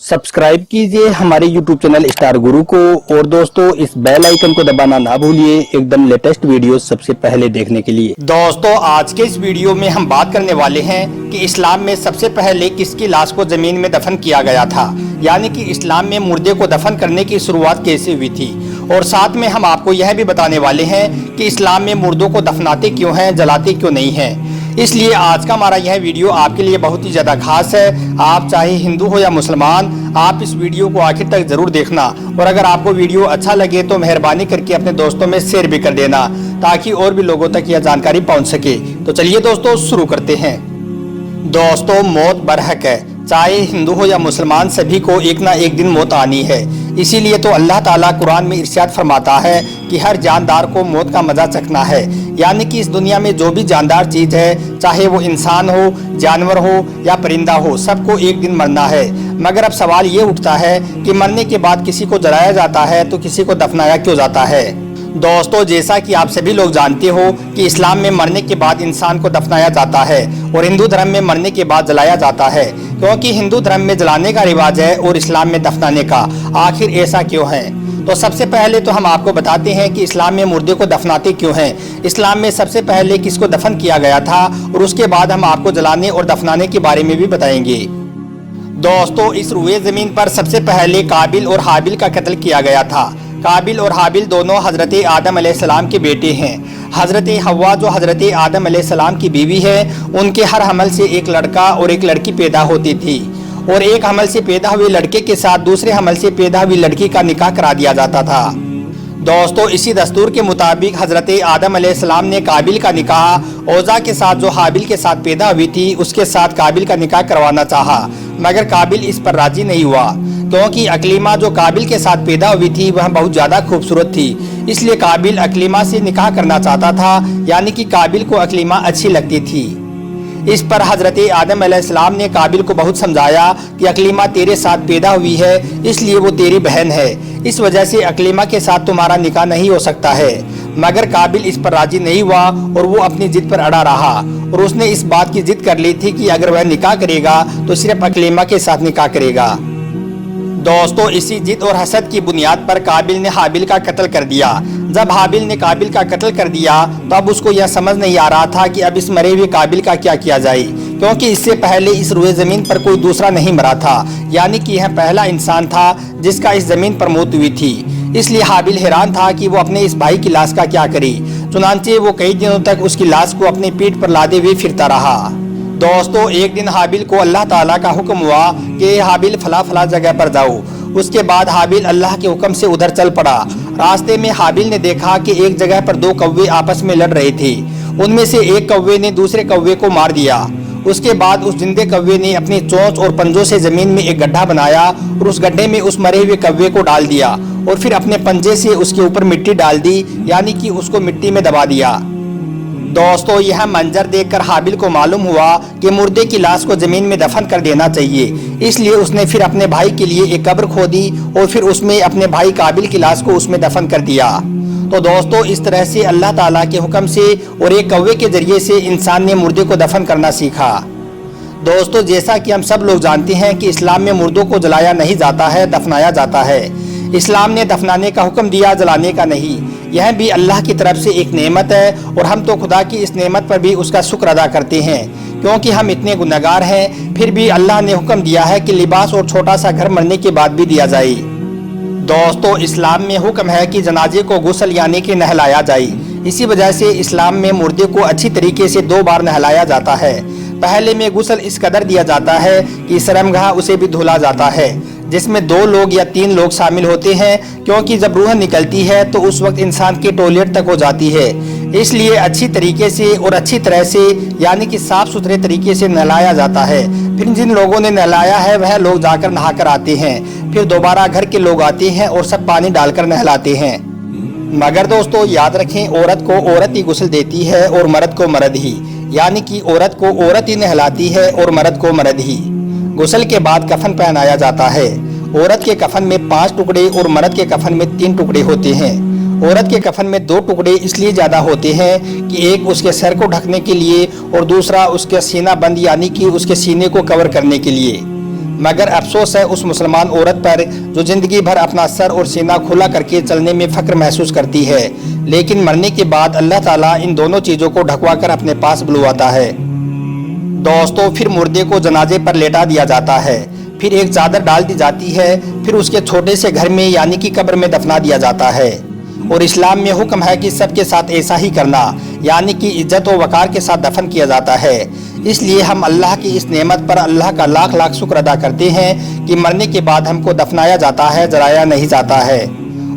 Subscribe कीजिए हमारे YouTube channel star गुरु को और दोस्तों इस बेल आइकन को दबाना ना भूलिए एकदम लेटेस्ट वीडियो सबसे पहले देखने के लिए। दोस्तों आज के इस वीडियो में हम बात करने वाले हैं कि इस्लाम में सबसे पहले किसकी लाश को जमीन में दफन किया गया था, यानी कि इस्लाम में मुर्दे को दफन करने की शुरुआत कैसे हुई थी। और साथ में हम आपको यह भी बताने वाले हैं कि इस्लाम में मुर्दों को दफनाते क्यों हैं, जलाते क्यों नहीं हैं। इसलिए आज का हमारा यह वीडियो आपके लिए बहुत ही ज़्यादा खास है। आप चाहे हिंदू हो या मुसलमान, आप इस वीडियो को आखिर तक ज़रूर देखना। और अगर आपको वीडियो अच्छा लगे तो मेहरबानी करके अपने दोस्तों में शेयर भी कर देना ताकि और भी लोगों तक यह जानकारी पहुंच सके। तो चलिए दोस्तों शुरू करते हैं। दोस्तों मौत बरहक है, चाहे हिंदू हो या मुसलमान, सभी को एक ना एक दिन मौत आनी है। इसीलिए तो अल्लाह ताला कुरान में इरशाद फरमाता है कि हर जानदार को मौत का मजा चखना है, यानी कि इस दुनिया में जो भी जानदार चीज़ है, चाहे वो इंसान हो, जानवर हो या परिंदा हो, सबको एक दिन मरना है। मगर अब सवाल ये उठता है कि मरने के बाद किसी को जलाया जाता है तो किसी को दफनाया क्यों जाता है। दोस्तों जैसा कि आप सभी लोग जानते हो कि इस्लाम में मरने के बाद इंसान को दफनाया जाता है और हिंदू धर्म में मरने के बाद जलाया जाता है, क्योंकि हिंदू धर्म में जलाने का रिवाज है और इस्लाम में दफनाने का। आखिर ऐसा क्यों है? तो सबसे पहले तो हम आपको बताते हैं कि इस्लाम में मुर्दे को दफनाते क्यों हैं। इस्लाम में सबसे पहले किसको दफन किया गया था और उसके बाद हम आपको जलाने और दफनाने के बारे में भी बताएंगे। दोस्तों इस रुए ज़मीन पर सबसे पहले काबिल और हाबिल का कत्ल किया गया था। काबिल और हाबिल दोनों हज़रत आदम अलैहिस्सलाम के बेटे हैं। हज़रत हव्वा जो हज़रत आदम अलैहिस्सलाम की बीवी है, उनके हर हमल से एक लड़का और एक लड़की पैदा होती थी और एक हमल से पैदा हुए लड़के के साथ दूसरे हमल से पैदा हुई लड़की का निकाह करा दिया जाता था। दोस्तों इसी दस्तूर के मुताबिक हज़रत आदम अलैहिस्सलाम ने काबिल का निकाह औज़ा के साथ जो हाबिल के साथ पैदा हुई थी उसके साथ काबिल का निकाह करवाना चाहा, मगर काबिल इस पर राजी नहीं हुआ, क्योंकि अकलीमा जो काबिल के साथ पैदा हुई थी वह बहुत ज़्यादा खूबसूरत थी। इसलिए काबिल अकलीमा से निकाह करना चाहता था, यानी कि काबिल को अकलीमा अच्छी लगती थी। इस पर हज़रत आदम अलैहिस्सलाम ने काबिल को बहुत समझाया कि अकलीमा तेरे साथ पैदा हुई है, इसलिए वो तेरी बहन है, इस वजह से अकलीमा के साथ तुम्हारा निकाह नहीं हो सकता है। मगर काबिल इस पर राजी नहीं हुआ और वो अपनी जिद पर अड़ा रहा और उसने इस बात की जिद कर ली थी कि अगर वह निकाह करेगा तो सिर्फ अकलीमा के साथ निकाह करेगा। दोस्तों इसी जिद और हसद की बुनियाद पर काबिल ने हाबिल का कत्ल कर दिया। जब हाबिल ने काबिल का कत्ल कर दिया तो अब उसको यह समझ नहीं आ रहा था कि अब इस मरे हुए काबिल का क्या किया जाए, क्योंकि इससे पहले इस रुए ज़मीन पर कोई दूसरा नहीं मरा था, यानी कि यह पहला इंसान था जिसका इस ज़मीन पर मौत हुई थी। इसलिए हाबिल हैरान था कि वो अपने इस भाई की लाश का क्या करे। चुनांचे वो कई दिनों तक उसकी लाश को अपनी पीठ पर लादे हुए फिरता रहा। दोस्तों एक दिन हाबिल को अल्लाह ताला का हुक्म हुआ कि हाबिल फला फला जगह पर जाओ। उसके बाद हाबिल अल्लाह के हुक्म से उधर चल पड़ा। रास्ते में हाबिल ने देखा कि एक जगह पर दो कौवे आपस में लड़ रहे थे। उनमें से एक कौवे ने दूसरे कौवे को मार दिया। उसके बाद उस जिंदे कौवे ने अपनी चोंच और पंजों से जमीन में एक गड्ढा बनाया और उस गड्ढे में उस मरे हुए कौवे को डाल दिया और फिर अपने पंजे से उसके ऊपर मिट्टी डाल दी, यानी कि उसको मिट्टी में दबा दिया। दोस्तों यह मंजर देखकर हाबिल को मालूम हुआ कि मुर्दे की लाश को जमीन में दफन कर देना चाहिए। इसलिए उसने फिर अपने भाई के लिए एक कब्र खोदी और फिर उसमें अपने भाई काबिल की लाश को उसमें दफन कर दिया। तो दोस्तों इस तरह से अल्लाह ताला के हुक्म से और एक कौवे के जरिए से इंसान ने मुर्दे को दफन करना सीखा। दोस्तों जैसा कि हम सब लोग जानते हैं कि इस्लाम में मुर्दों को जलाया नहीं जाता है, दफनाया जाता है। इस्लाम ने दफनाने का हुक्म दिया, जलाने का नहीं। यह भी अल्लाह की तरफ से एक नेमत है और हम तो खुदा की इस नेमत पर भी उसका शुक्र अदा करते हैं, क्योंकि हम इतने गुनहगार हैं। फिर भी अल्लाह ने हुक्म दिया है कि लिबास और छोटा सा घर मरने के बाद भी दिया जाए। दोस्तों इस्लाम में हुक्म है कि जनाजे को गुस्ल यानी कि नहलाया जाए। इसी वजह से इस्लाम में मुर्दे को अच्छी तरीके से 2 बार नहलाया जाता है। पहले में गुस्ल इस कदर दिया जाता है कि शर्मगाह उसे भी धुला जाता है, जिसमें 2 लोग या 3 लोग शामिल होते हैं, क्योंकि जब रूह निकलती है तो उस वक्त इंसान की टॉयलेट तक हो जाती है। इसलिए अच्छी तरीके से और अच्छी तरह से यानी कि साफ सुथरे तरीके से नहलाया जाता है। फिर जिन लोगों ने नहलाया है वह लोग जाकर नहाकर आते हैं, फिर दोबारा घर के लोग आते हैं और सब पानी डालकर नहलाते हैं। मगर दोस्तों याद रखें, औरत को औरत ही गुस्ल देती है और मर्द को मर्द ही, यानी कि औरत को औरत ही नहलाती है और मर्द को मर्द ही। गुस्ल के बाद कफन पहनाया जाता है। औरत के कफन में 5 टुकड़े और मर्द के कफन में 3 टुकड़े होते हैं। औरत के कफन में 2 टुकड़े इसलिए ज़्यादा होते हैं कि एक उसके सर को ढकने के लिए और दूसरा उसके सीना बंद यानी कि उसके सीने को कवर करने के लिए। मगर अफसोस है उस मुसलमान औरत पर जो जिंदगी भर अपना सर और सीना खुला करके चलने में फख्र महसूस करती है, लेकिन मरने के बाद अल्लाह ताला इन दोनों चीज़ों को ढकवा कर अपने पास बुलवाता है। दोस्तों, फिर मुर्दे को जनाजे पर लेटा दिया जाता है, फिर एक चादर डाल दी जाती है, फिर उसके छोटे से घर में यानी कि कब्र में दफना दिया जाता है। और इस्लाम में हुक्म है कि सबके साथ ऐसा ही करना, यानी कि इज्जत और वकार के साथ दफन किया जाता है। इसलिए हम अल्लाह की इस नेमत पर अल्लाह का लाख लाख शुक्र अदा करते हैं कि मरने के बाद हमको दफनाया जाता है, जलाया नहीं जाता है।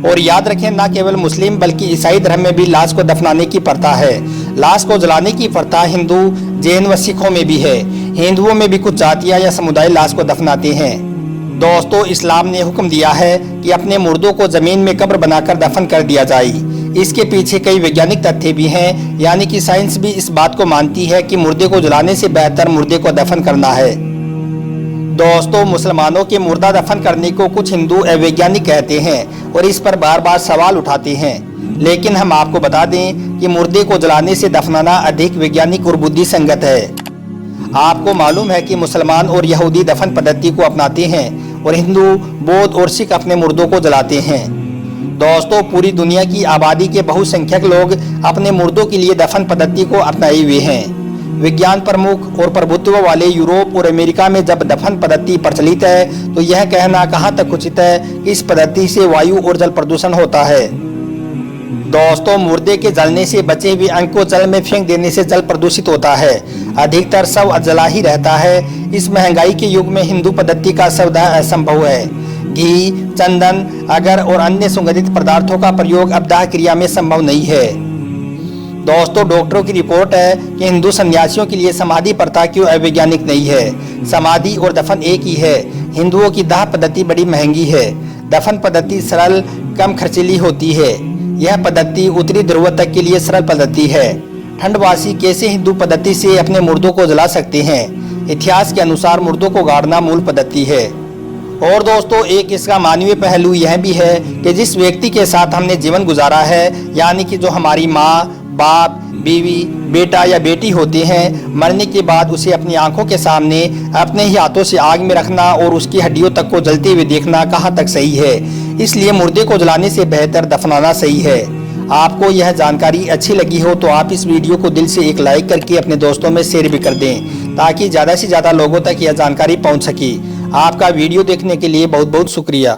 और याद रखें, ना केवल मुस्लिम बल्कि ईसाई धर्म में भी लाश को दफनाने की प्रथा है। लाश को जलाने की प्रथा हिंदू, जैन व सिखों में भी है। हिंदुओं में भी कुछ जातियाँ या समुदाय लाश को दफनाते हैं। दोस्तों, इस्लाम ने हुक्म दिया है कि अपने मुर्दों को ज़मीन में कब्र बनाकर दफन कर दिया जाए। इसके पीछे कई वैज्ञानिक तथ्य भी हैं, यानी कि साइंस भी इस बात को मानती है कि मुर्दे को जलाने से बेहतर मुर्दे को दफन करना है। दोस्तों, मुसलमानों के मुर्दा दफन करने को कुछ हिंदू अवैज्ञानिक कहते हैं और इस पर बार बार सवाल उठाते हैं, लेकिन हम आपको बता दें कि मुर्दे को जलाने से दफनाना अधिक वैज्ञानिक और बुद्धि संगत है। आपको मालूम है कि मुसलमान और यहूदी दफन पद्धति को अपनाते हैं और हिंदू, बौद्ध और सिख अपने मुर्दों को जलाते हैं। दोस्तों, पूरी दुनिया की आबादी के बहुसंख्यक लोग अपने मुर्दों के लिए दफन पद्धति को अपनाए हुए हैं। विज्ञान प्रमुख और प्रभुत्व वाले यूरोप और अमेरिका में जब दफन पद्धति प्रचलित है तो यह कहना कहां तक उचित है कि इस पद्धति से वायु और जल प्रदूषण होता है। दोस्तों, मुर्दे के जलने से बचे हुए अंग को जल में फेंक देने से जल प्रदूषित होता है। अधिकतर शव जला ही रहता है। इस महंगाई के युग में हिंदू पद्धति का शवदाह असंभव है। घी, चंदन, अगर और अन्य सुगंधित पदार्थों का प्रयोग अपदाह क्रिया में संभव नहीं है। दोस्तों, डॉक्टरों की रिपोर्ट है कि हिंदू सन्यासियों के लिए समाधि प्रथा क्यों अवैज्ञानिक नहीं है। समाधि और दफन एक ही है। हिंदुओं की दाह पद्धति बड़ी महंगी है। दफन पद्धति सरल, कम खर्चीली होती है। यह पद्धति उत्तरी ध्रुव तक के लिए सरल पद्धति है। ठंडवासी कैसे हिंदू पद्धति से अपने मुर्दों को जला सकते हैं? इतिहास के अनुसार मुर्दों को गाड़ना मूल पद्धति है। और दोस्तों, एक इसका मानवीय पहलू यह भी है कि जिस व्यक्ति के साथ हमने जीवन गुजारा है, यानी कि जो हमारी माँ, बाप, बीवी, बेटा या बेटी होते हैं, मरने के बाद उसे अपनी आंखों के सामने अपने ही हाथों से आग में रखना और उसकी हड्डियों तक को जलते हुए देखना कहाँ तक सही है। इसलिए मुर्दे को जलाने से बेहतर दफनाना सही है। आपको यह जानकारी अच्छी लगी हो तो आप इस वीडियो को दिल से एक लाइक करके अपने दोस्तों में शेयर भी कर दें, ताकि ज़्यादा से ज़्यादा लोगों तक यह जानकारी पहुँच सके। आपका वीडियो देखने के लिए बहुत बहुत शुक्रिया।